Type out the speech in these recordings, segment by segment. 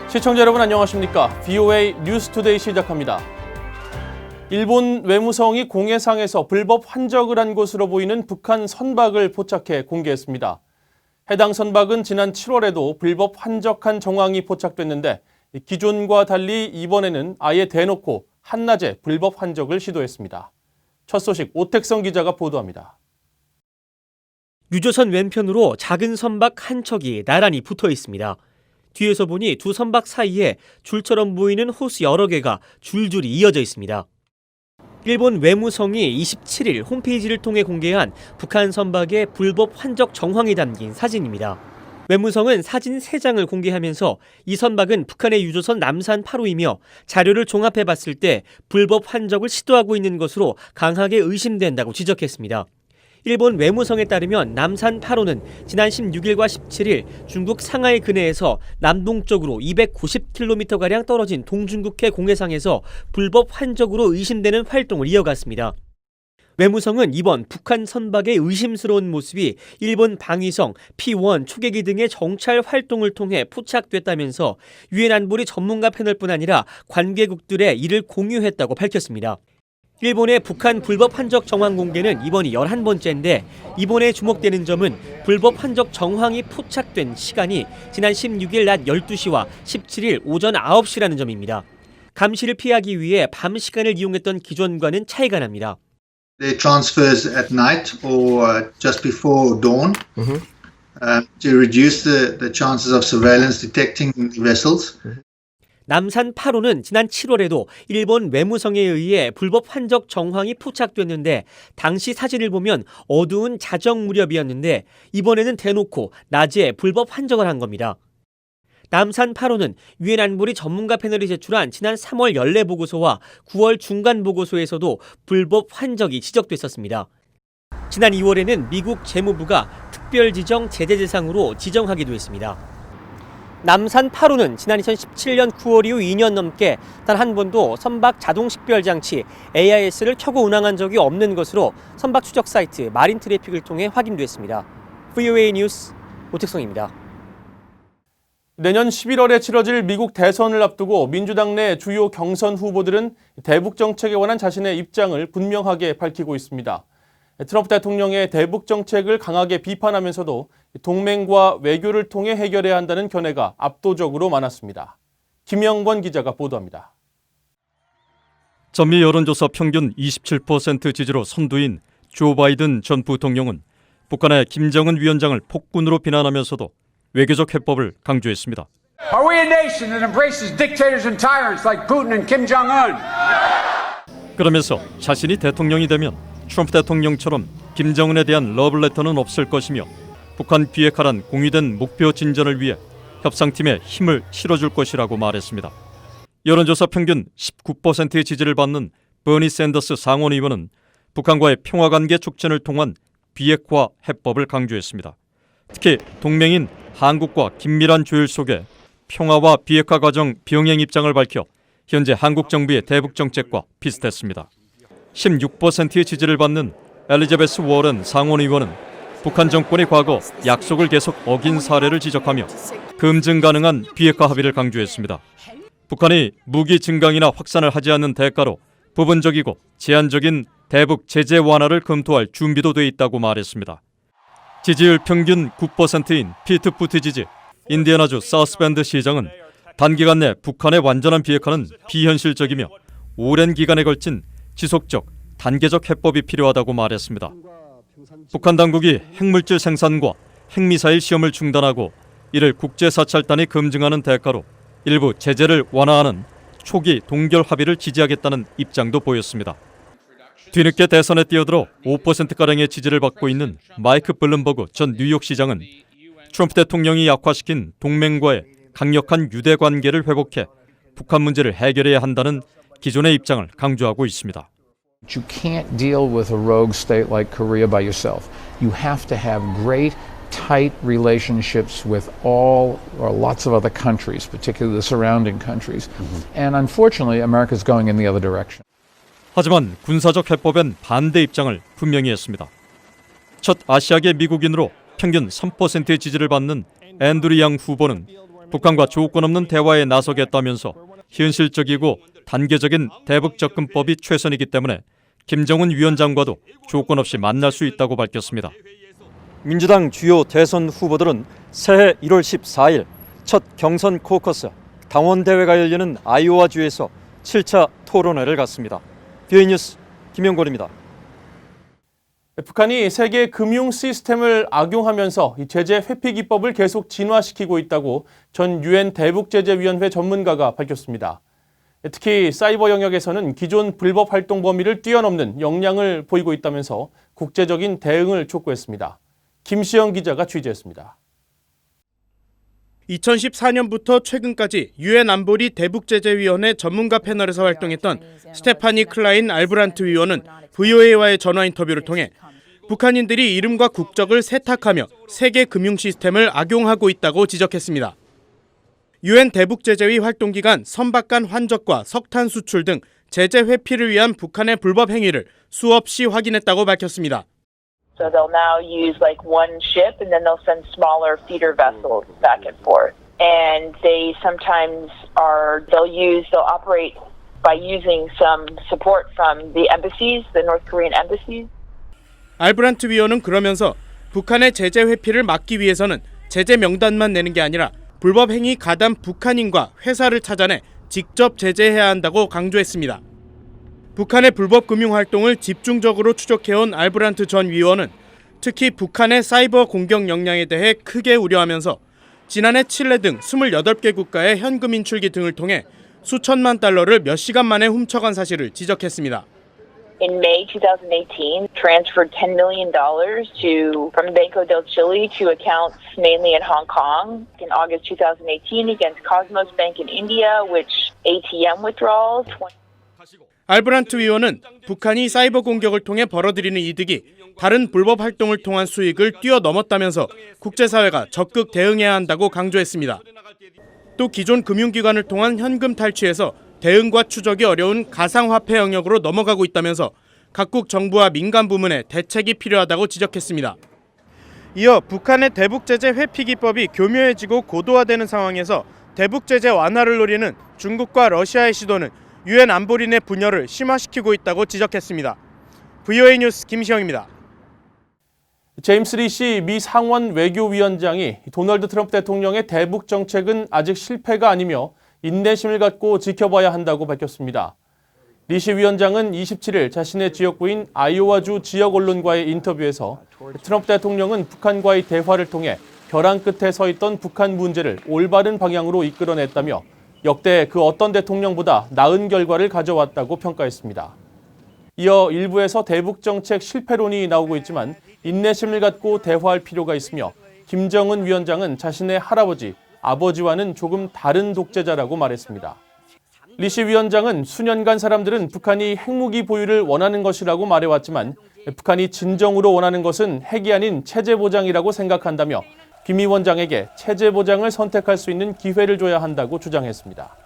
시청자 여러분 안녕하십니까? VOA 뉴스투데이 시작합니다. 일본 외무성이 공해상에서 불법 환적을 한 것으로 보이는 북한 선박을 포착해 공개했습니다. 해당 선박은 지난 7월에도 불법 환적한 정황이 포착됐는데 기존과 달리 이번에는 아예 대놓고 한낮에 불법 환적을 시도했습니다. 첫 소식 오택성 기자가 보도합니다. 유조선 왼편으로 작은 선박 한 척이 나란히 붙어 있습니다. 뒤에서 보니 두 선박 사이에 줄처럼 보이는 호수 여러 개가 줄줄이 이어져 있습니다. 일본 외무성이 27일 홈페이지를 통해 공개한 북한 선박의 불법 환적 정황이 담긴 사진입니다. 외무성은 사진 3장을 공개하면서 이 선박은 북한의 유조선 남산 8호이며 자료를 종합해 봤을 때 불법 환적을 시도하고 있는 것으로 강하게 의심된다고 지적했습니다. 일본 외무성에 따르면 남산 8호는 지난 16일과 17일 중국 상하이 근해에서 남동쪽으로 290km가량 떨어진 동중국해 공해상에서 불법 환적으로 의심되는 활동을 이어갔습니다. 외무성은 이번 북한 선박의 의심스러운 모습이 일본 방위성, P1 초계기 등의 정찰 활동을 통해 포착됐다면서 유엔 안보리 전문가 패널뿐 아니라 관계국들에 이를 공유했다고 밝혔습니다. 일본의 북한 불법 환적 정황 공개는 이번이 11번째인데 이번에 주목되는 점은 불법 환적 정황이 포착된 시간이 지난 16일 낮 12시와 17일 오전 9시라는 점입니다. 감시를 피하기 위해 밤 시간을 이용했던 기존과는 차이가 납니다. Their transfers at night or just before dawn to reduce the chances of surveillance detecting vessels. 남산 8호는 지난 7월에도 일본 외무성에 의해 불법 환적 정황이 포착됐는데 당시 사진을 보면 어두운 자정 무렵이었는데 이번에는 대놓고 낮에 불법 환적을 한 겁니다. 남산 8호는 유엔 안보리 전문가 패널이 제출한 지난 3월 연례 보고서와 9월 중간 보고서에서도 불법 환적이 지적됐었습니다. 지난 2월에는 미국 재무부가 특별 지정 제재 대상으로 지정하기도 했습니다. 남산 8호는 지난 2017년 9월 이후 2년 넘게 단 한 번도 선박 자동 식별 장치 AIS를 켜고 운항한 적이 없는 것으로 선박 추적 사이트 마린 트래픽을 통해 확인됐습니다. VOA 뉴스 오택성입니다. 내년 11월에 치러질 미국 대선을 앞두고 민주당 내 주요 경선 후보들은 대북 정책에 관한 자신의 입장을 분명하게 밝히고 있습니다. 트럼프 대통령의 대북 정책을 강하게 비판하면서도 동맹과 외교를 통해 해결해야 한다는 견해가 압도적으로 많았습니다. 김영권 기자가 보도합니다. 전미 여론조사 평균 27% 지지로 선두인 조 바이든 전 부통령은 북한의 김정은 위원장을 폭군으로 비난하면서도 외교적 해법을 강조했습니다. Are we a nation that embraces dictators and tyrants like Putin and Kim Jong-un? 그러면서 자신이 대통령이 되면 트럼프 대통령처럼 김정은에 대한 러브레터는 없을 것이며 북한 비핵화란 공유된 목표 진전을 위해 협상팀에 힘을 실어줄 것이라고 말했습니다. 여론조사 평균 19%의 지지를 받는 버니 샌더스 상원의원은 북한과의 평화관계 촉진을 통한 비핵화 해법을 강조했습니다. 특히 동맹인 한국과 긴밀한 조율 속에 평화와 비핵화 과정 병행 입장을 밝혀 현재 한국 정부의 대북 정책과 비슷했습니다. 16%의 지지를 받는 엘리자베스 워런 상원의원은 북한 정권이 과거 약속을 계속 어긴 사례를 지적하며 검증 가능한 비핵화 합의를 강조했습니다. 북한이 무기 증강이나 확산을 하지 않는 대가로 부분적이고 제한적인 대북 제재 완화를 검토할 준비도 돼 있다고 말했습니다. 지지율 평균 9%인 피트 부티지지 인디애나주 사우스밴드 시장은 단기간 내 북한의 완전한 비핵화는 비현실적이며 오랜 기간에 걸친 지속적, 단계적 해법이 필요하다고 말했습니다. 북한 당국이 핵물질 생산과 핵미사일 시험을 중단하고 이를 국제사찰단이 검증하는 대가로 일부 제재를 완화하는 초기 동결 합의를 지지하겠다는 입장도 보였습니다. 뒤늦게 대선에 뛰어들어 5%가량의 지지를 받고 있는 마이크 블룸버그 전 뉴욕시장은 트럼프 대통령이 약화시킨 동맹과의 강력한 유대 관계를 회복해 북한 문제를 해결해야 한다는 기존의 입장을 강조하고 있습니다. You can't deal with a rogue state like Korea by yourself. You have to have great, tight relationships with all or lots of other countries, particularly the surrounding countries. And unfortunately, America is going in the other direction. 하지만 군사적 해법엔 반대 입장을 분명히 했습니다. 첫 아시아계 미국인으로 평균 3%의 지지를 받는 앤드류 양 후보는 북한과 조건 없는 대화에 나서겠다면서 현실적이고 단계적인 대북 접근법이 최선이기 때문에 김정은 위원장과도 조건 없이 만날 수 있다고 밝혔습니다. 민주당 주요 대선 후보들은 새해 1월 14일 첫 경선 코커스 당원대회가 열리는 아이오와주에서 7차 토론회를 갖습니다. BOA 뉴스 김영권입니다. 북한이 세계 금융 시스템을 악용하면서 이 제재 회피 기법을 계속 진화시키고 있다고 전 유엔 대북제재위원회 전문가가 밝혔습니다. 특히 사이버 영역에서는 기존 불법 활동 범위를 뛰어넘는 역량을 보이고 있다면서 국제적인 대응을 촉구했습니다. 김시영 기자가 취재했습니다. 2014년부터 최근까지 유엔 안보리 대북제재위원회 전문가 패널에서 활동했던 스테파니 클라인 알브란트 위원은 VOA와의 전화 인터뷰를 통해 북한인들이 이름과 국적을 세탁하며 세계 금융 시스템을 악용하고 있다고 지적했습니다. 유엔 대북제재위 활동 기간 선박 간 환적과 석탄 수출 등 제재 회피를 위한 북한의 불법 행위를 수없이 확인했다고 밝혔습니다. So they'll now use like one ship and then they'll send smaller feeder vessels back and forth. And they sometimes they'll operate by using some support from the embassies, the North Korean embassies. 알브란트 위원은 그러면서 북한의 제재 회피를 막기 위해서는 제재 명단만 내는 게 아니라 불법 행위 가담 북한인과 회사를 찾아내 직접 제재해야 한다고 강조했습니다. 북한의 불법 금융 활동을 집중적으로 추적해온 알브란트 전 위원은 특히 북한의 사이버 공격 역량에 대해 크게 우려하면서 지난해 칠레 등 28개 국가의 현금 인출기 등을 통해 수천만 달러를 몇 시간 만에 훔쳐간 사실을 지적했습니다. In May 2018, transferred $10 million from Banco del Chile to accounts mainly in Hong Kong. In August 2018, against Cosmos Bank in India, which ATM withdrawals. 알브란트 위원은 북한이 사이버 공격을 통해 벌어들이는 이득이 다른 불법 활동을 통한 수익을 뛰어넘었다면서 국제사회가 적극 대응해야 한다고 강조했습니다. 또 기존 금융기관을 통한 현금 탈취에서 대응과 추적이 어려운 가상화폐 영역으로 넘어가고 있다면서 각국 정부와 민간 부문의 대책이 필요하다고 지적했습니다. 이어 북한의 대북제재 회피 기법이 교묘해지고 고도화되는 상황에서 대북제재 완화를 노리는 중국과 러시아의 시도는 유엔 안보리 내 분열을 심화시키고 있다고 지적했습니다. VOA 뉴스 김시영입니다. 제임스 리시 미 상원 외교위원장이 도널드 트럼프 대통령의 대북 정책은 아직 실패가 아니며 인내심을 갖고 지켜봐야 한다고 밝혔습니다. 리시 위원장은 27일 자신의 지역구인 아이오와주 지역 언론과의 인터뷰에서 트럼프 대통령은 북한과의 대화를 통해 벼랑 끝에 서 있던 북한 문제를 올바른 방향으로 이끌어냈다며 역대 그 어떤 대통령보다 나은 결과를 가져왔다고 평가했습니다. 이어 일부에서 대북 정책 실패론이 나오고 있지만 인내심을 갖고 대화할 필요가 있으며 김정은 위원장은 자신의 할아버지, 아버지와는 조금 다른 독재자라고 말했습니다. 리시 위원장은 수년간 사람들은 북한이 핵무기 보유를 원하는 것이라고 말해왔지만 북한이 진정으로 원하는 것은 핵이 아닌 체제 보장이라고 생각한다며 김 위원장에게 체제 보장을 선택할 수 있는 기회를 줘야 한다고 주장했습니다.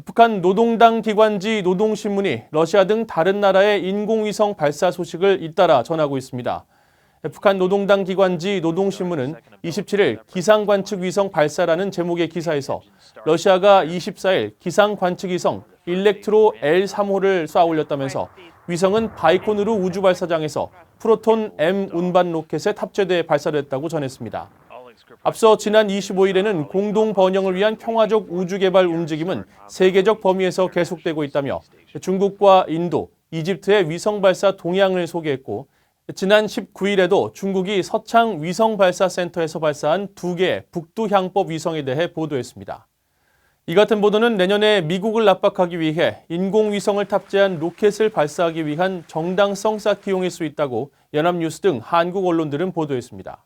북한 노동당 기관지 노동신문이 러시아 등 다른 나라의 인공위성 발사 소식을 잇따라 전하고 있습니다. 북한 노동당 기관지 노동신문은 27일 기상관측위성 발사라는 제목의 기사에서 러시아가 24일 기상관측위성 일렉트로 L3호를 쏴 올렸다면서 위성은 바이코누르 우주발사장에서 프로톤 M 운반 로켓에 탑재돼 발사됐다고 전했습니다. 앞서 지난 25일에는 공동 번영을 위한 평화적 우주 개발 움직임은 세계적 범위에서 계속되고 있다며 중국과 인도, 이집트의 위성 발사 동향을 소개했고 지난 19일에도 중국이 서창 위성발사센터에서 발사한 2개의 북두향법 위성에 대해 보도했습니다. 이 같은 보도는 내년에 미국을 압박하기 위해 인공위성을 탑재한 로켓을 발사하기 위한 정당성 쌓기용일 수 있다고 연합뉴스 등 한국 언론들은 보도했습니다.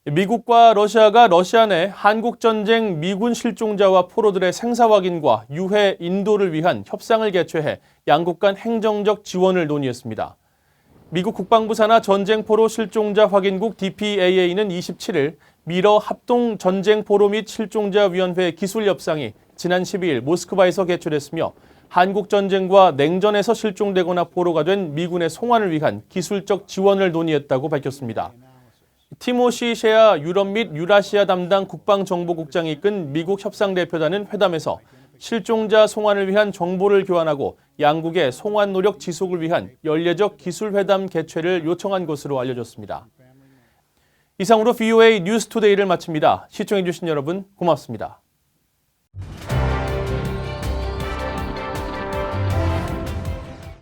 미국과 러시아가 러시아 내 한국전쟁 미군 실종자와 포로들의 생사 확인과 유해 인도를 위한 협상을 개최해 양국 간 행정적 지원을 논의했습니다. 미국 국방부 산하 전쟁포로 실종자 확인국 DPAA는 27일 미러 합동 전쟁포로 및 실종자위원회 기술협상이 지난 12일 모스크바에서 개최됐으며 한국전쟁과 냉전에서 실종되거나 포로가 된 미군의 송환을 위한 기술적 지원을 논의했다고 밝혔습니다. 티모시 셰아 유럽 및 유라시아 담당 국방정보국장이 이끈 미국 협상대표단은 회담에서 실종자 송환을 위한 정보를 교환하고 양국의 송환 노력 지속을 위한 연례적 기술회담 개최를 요청한 것으로 알려졌습니다. 이상으로 VOA 뉴스투데이를 마칩니다. 시청해주신 여러분 고맙습니다.